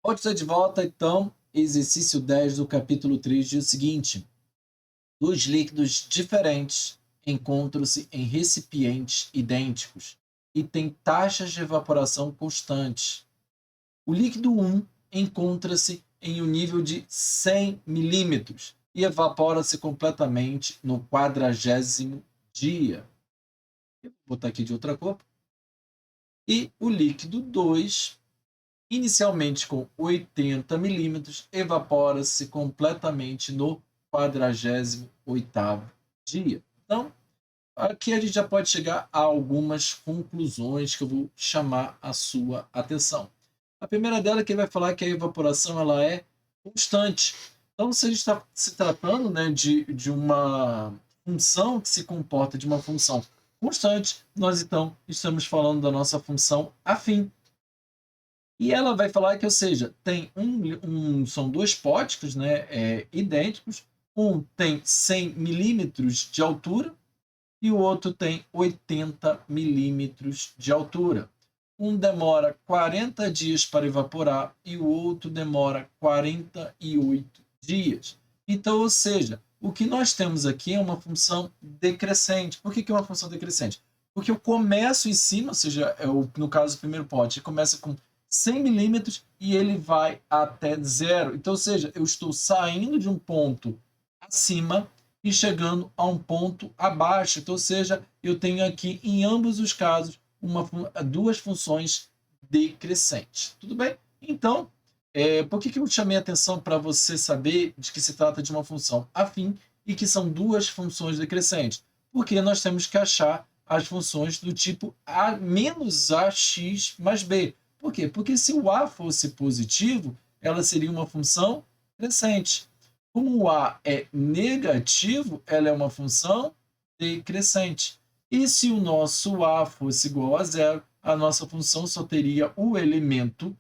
Pode estar de volta, então, exercício 10 do capítulo 3 diz o seguinte: dois líquidos diferentes encontram-se em recipientes idênticos e têm taxas de evaporação constantes. O líquido 1 encontra-se em um nível de 100 milímetros e evapora-se completamente no 40º dia. Eu vou botar aqui de outra cor. E o líquido 2, inicialmente com 80 milímetros, evapora-se completamente no 48º dia. Então, aqui a gente já pode chegar a algumas conclusões que eu vou chamar a sua atenção. A primeira dela é que ele vai falar que a evaporação ela é constante. Então, se a gente está se tratando, né, de uma função que se comporta de uma função constante, nós então estamos falando da nossa função afim. E ela vai falar que, ou seja, tem são dois potes, né, idênticos. Um tem 100 milímetros de altura e o outro tem 80 milímetros de altura. Um demora 40 dias para evaporar e o outro demora 48 dias. Então, ou seja, o que nós temos aqui é uma função decrescente. Por que é uma função decrescente? Porque eu começo em cima, ou seja, no caso do primeiro pote, começa com 100 milímetros e ele vai até zero. Então, ou seja, eu estou saindo de um ponto acima e chegando a um ponto abaixo. Então, ou seja, eu tenho aqui, em ambos os casos, duas funções decrescentes. Tudo bem? Então, por que eu chamei a atenção para você saber de que se trata de uma função afim e que são duas funções decrescentes? Porque nós temos que achar as funções do tipo a menos ax mais b. Por quê? Porque se o a fosse positivo, ela seria uma função crescente. Como o a é negativo, ela é uma função decrescente. E se o nosso a fosse igual a zero, a nossa função só teria o elemento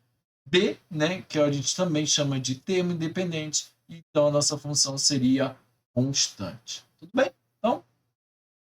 b, né, que a gente também chama de termo independente, então a nossa função seria constante. Tudo bem? Então,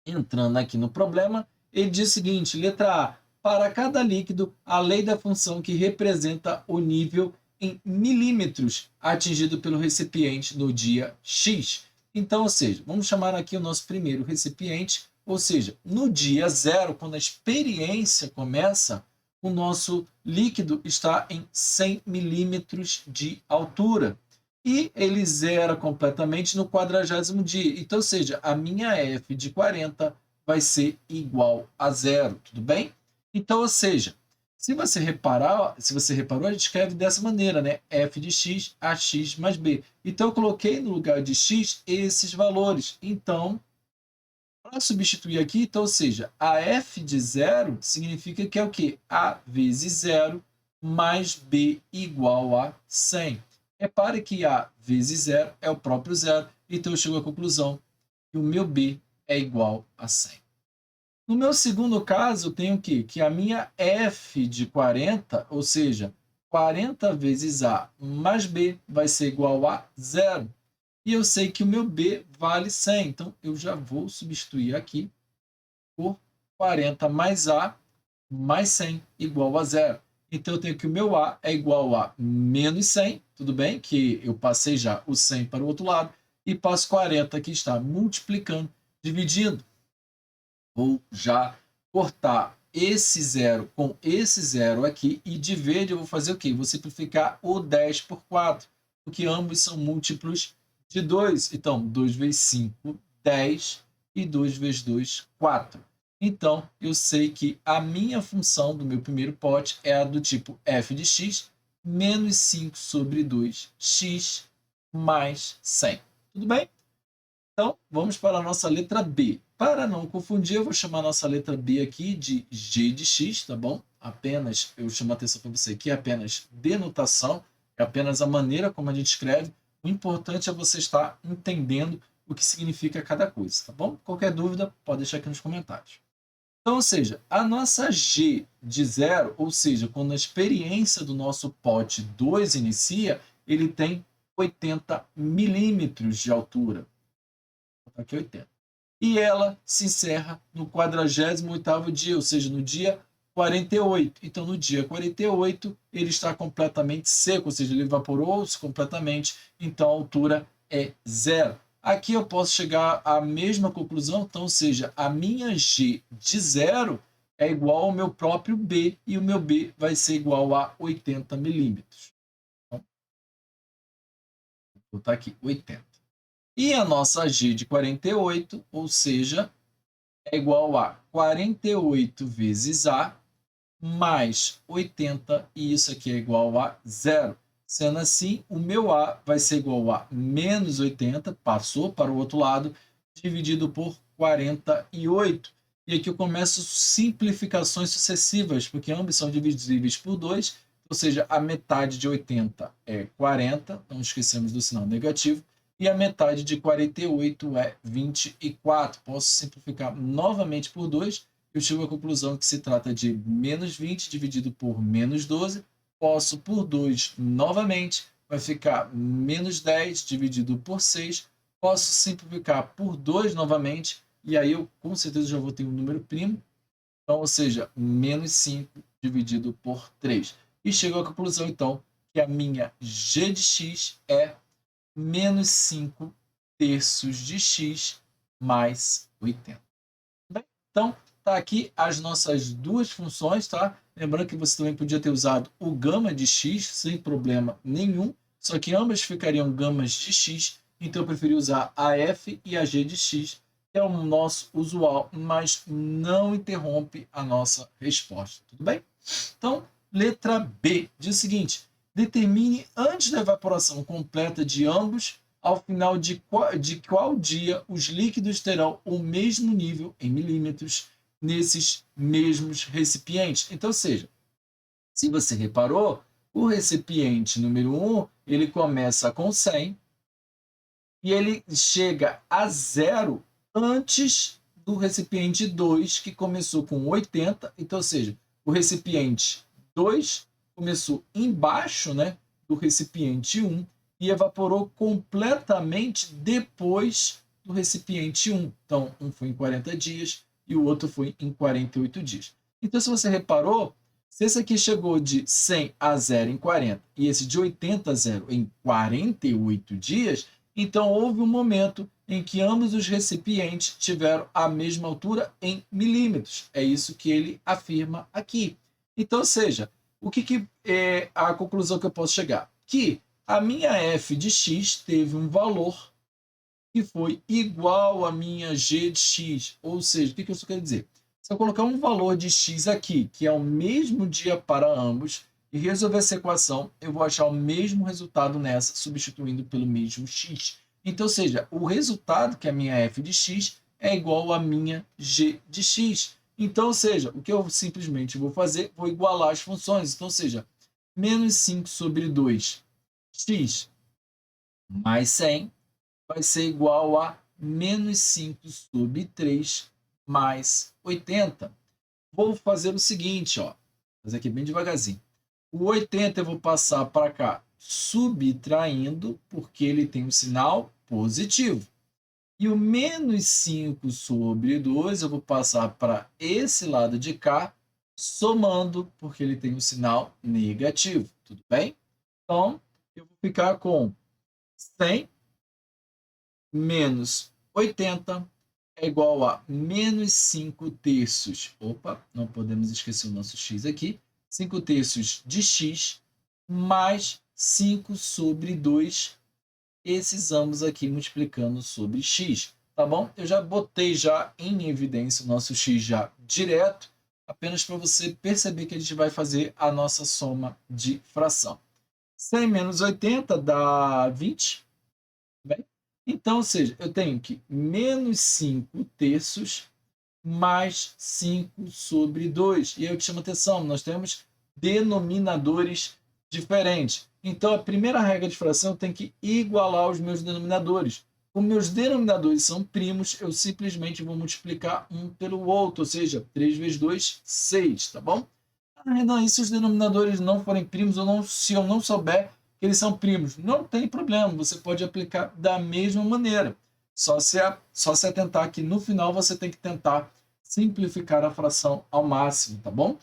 entrando aqui no problema, ele diz o seguinte, letra A, para cada líquido, a lei da função que representa o nível em milímetros atingido pelo recipiente no dia X. Então, ou seja, vamos chamar aqui o nosso primeiro recipiente, ou seja, no dia zero, quando a experiência começa, o nosso líquido está em 100 milímetros de altura e ele zera completamente no 40º dia. Então, ou seja, a minha f de 40 vai ser igual a zero, tudo bem? Então, ou seja, se você reparou, a gente escreve dessa maneira, né? F de x, ax mais b. Então, eu coloquei no lugar de x esses valores. Então, para substituir aqui, então, ou seja, a f de zero significa que é o quê? A vezes zero mais b igual a 100. Repare que a vezes zero é o próprio zero, então eu chego à conclusão que o meu b é igual a 100. No meu segundo caso, eu tenho o quê? Que a minha f de 40, ou seja, 40 vezes a mais b vai ser igual a zero. E eu sei que o meu b vale 100, então eu já vou substituir aqui por 40 mais a mais 100 igual a zero. Então eu tenho que o meu a é igual a menos 100, tudo bem? Que eu passei já o 100 para o outro lado, e passo 40 que está multiplicando, dividindo. Vou já cortar esse zero com esse zero aqui, e de verde eu vou fazer o quê? Vou simplificar o 10 por 4, porque ambos são múltiplos de 2. Então, 2 vezes 5, 10, e 2 vezes 2, 4. Então, eu sei que a minha função do meu primeiro pote é a do tipo f de x menos 5 sobre 2, x mais 100. Tudo bem? Então, vamos para a nossa letra B. Para não confundir, eu vou chamar a nossa letra B aqui de G de X, tá bom? Apenas, eu chamo a atenção para você que é apenas denotação, é apenas a maneira como a gente escreve. O importante é você estar entendendo o que significa cada coisa, tá bom? Qualquer dúvida, pode deixar aqui nos comentários. Então, ou seja, a nossa G de zero, ou seja, quando a experiência do nosso pote 2 inicia, ele tem 80 milímetros de altura. Aqui 80. E ela se encerra no 48º dia, ou seja, no dia 48. Então, no dia 48, ele está completamente seco, ou seja, ele evaporou-se completamente, então a altura é 0. Aqui eu posso chegar à mesma conclusão, então, ou seja, a minha G de 0 é igual ao meu próprio B, e o meu B vai ser igual a 80 milímetros. Então, vou botar aqui, 80. E a nossa G de 48, ou seja, é igual a 48 vezes A mais 80, e isso aqui é igual a 0. Sendo assim, o meu A vai ser igual a menos 80, passou para o outro lado, dividido por 48. E aqui eu começo simplificações sucessivas, porque ambos são divisíveis por 2, ou seja, a metade de 80 é 40, não esquecemos do sinal negativo, e a metade de 48 é 24. Posso simplificar novamente por 2, eu chego à conclusão que se trata de menos 20 dividido por menos 12, posso por 2 novamente, vai ficar menos 10 dividido por 6, posso simplificar por 2 novamente, e aí eu com certeza já vou ter um número primo, então, ou seja, menos 5 dividido por 3. E chego à conclusão, então, que a minha g de x é menos 5 terços de x mais 80. Bem, então, tá aqui as nossas duas funções, tá? Lembrando que você também podia ter usado o gama de x sem problema nenhum, só que ambas ficariam gamas de x, então eu preferi usar a f e a g de x, que é o nosso usual, mas não interrompe a nossa resposta, tudo bem? Então, letra B diz o seguinte: determine antes da evaporação completa de ambos, ao final de qual dia os líquidos terão o mesmo nível em milímetros nesses mesmos recipientes. Então, ou seja, se você reparou, o recipiente número 1, ele começa com 100 e ele chega a 0 antes do recipiente 2, que começou com 80. Então, ou seja, o recipiente 2 começou embaixo, né, do recipiente 1 e evaporou completamente depois do recipiente 1. Então, um foi em 40 dias e o outro foi em 48 dias. Então, se você reparou, se esse aqui chegou de 100 a 0 em 40 e esse de 80 a 0 em 48 dias, então houve um momento em que ambos os recipientes tiveram a mesma altura em milímetros. É isso que ele afirma aqui. Então, ou seja, o que é a conclusão que eu posso chegar? Que a minha f de x teve um valor que foi igual à minha g de x. Ou seja, o que isso quer dizer? Se eu colocar um valor de x aqui, que é o mesmo dia para ambos, e resolver essa equação, eu vou achar o mesmo resultado nessa, substituindo pelo mesmo x. Então, ou seja, o resultado, que é a minha f de x, é igual à minha g de x. Então, ou seja, o que eu simplesmente vou fazer, vou igualar as funções. Então, ou seja, menos 5 sobre 2 x mais 100 vai ser igual a menos 5 sobre 3 mais 80. Vou fazer o seguinte, ó, fazer aqui bem devagarzinho. O 80 eu vou passar para cá subtraindo, porque ele tem um sinal positivo. E o menos 5 sobre 2 eu vou passar para esse lado de cá, somando, porque ele tem um sinal negativo. Tudo bem? Então, eu vou ficar com 100 menos 80 é igual a menos 5 terços. Opa, não podemos esquecer o nosso x aqui. 5 terços de x mais 5 sobre 2, esses ambos aqui multiplicando sobre x, tá bom? Eu já botei já em evidência o nosso x já direto, apenas para você perceber que a gente vai fazer a nossa soma de fração. 100 menos 80 dá 20, bem? Então, ou seja, eu tenho que menos 5 terços mais 5 sobre 2. E eu te chamo atenção, nós temos denominadores diferentes. Então, a primeira regra de fração tem que igualar os meus denominadores. Como meus denominadores são primos, eu simplesmente vou multiplicar um pelo outro, ou seja, 3 vezes 2, 6, tá bom? Ah, Renan, e se os denominadores não forem primos, ou não, se eu não souber que eles são primos? Não tem problema, você pode aplicar da mesma maneira. Só se atentar que no final você tem que tentar simplificar a fração ao máximo, tá bom?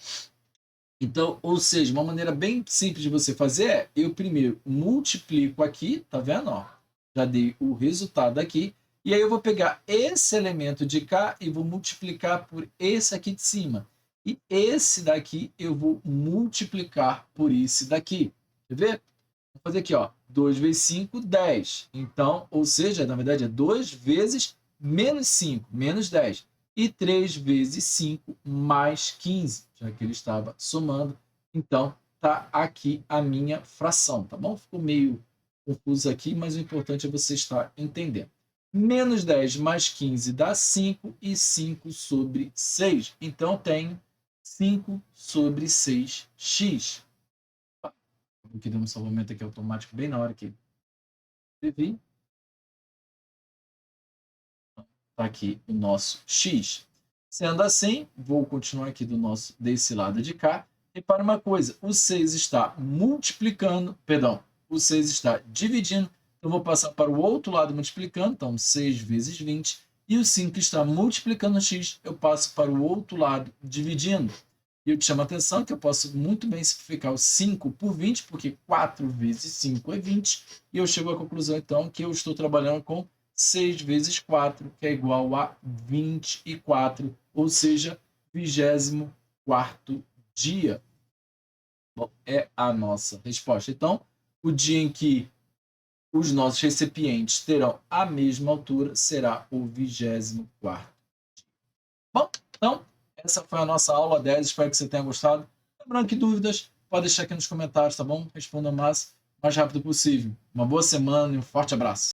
Então, ou seja, uma maneira bem simples de você fazer é, eu primeiro multiplico aqui, tá vendo? Ó, já dei o resultado aqui, e aí eu vou pegar esse elemento de cá e vou multiplicar por esse aqui de cima. E esse daqui eu vou multiplicar por esse daqui. Quer ver? Vou fazer aqui, ó, 2 vezes 5, 10. Então, ou seja, na verdade é 2 vezes menos 5, menos 10. E 3 vezes 5 mais 15, já que ele estava somando. Então, tá aqui a minha fração, tá bom? Ficou meio confuso aqui, mas o importante é você estar entendendo. Menos 10 mais 15 dá 5 e 5 sobre 6. Então, eu tenho 5 sobre 6x. Aqui deu um salvamento aqui automático bem na hora que escrevi. Está aqui o nosso x. Sendo assim, vou continuar aqui desse lado de cá. Repara uma coisa, o 6 está multiplicando, perdão, o 6 está dividindo, então vou passar para o outro lado multiplicando, então 6 vezes 20, e o 5 está multiplicando x, eu passo para o outro lado dividindo. E eu te chamo a atenção que eu posso muito bem simplificar o 5 por 20, porque 4 vezes 5 é 20, e eu chego à conclusão, então, que eu estou trabalhando com 6 vezes 4, que é igual a 24, ou seja, 24º dia. Bom, é a nossa resposta. Então, o dia em que os nossos recipientes terão a mesma altura será o 24º dia. Bom, então, essa foi a nossa aula 10. Espero que você tenha gostado. Lembrando que dúvidas, pode deixar aqui nos comentários, tá bom? Responda o mais rápido possível. Uma boa semana e um forte abraço.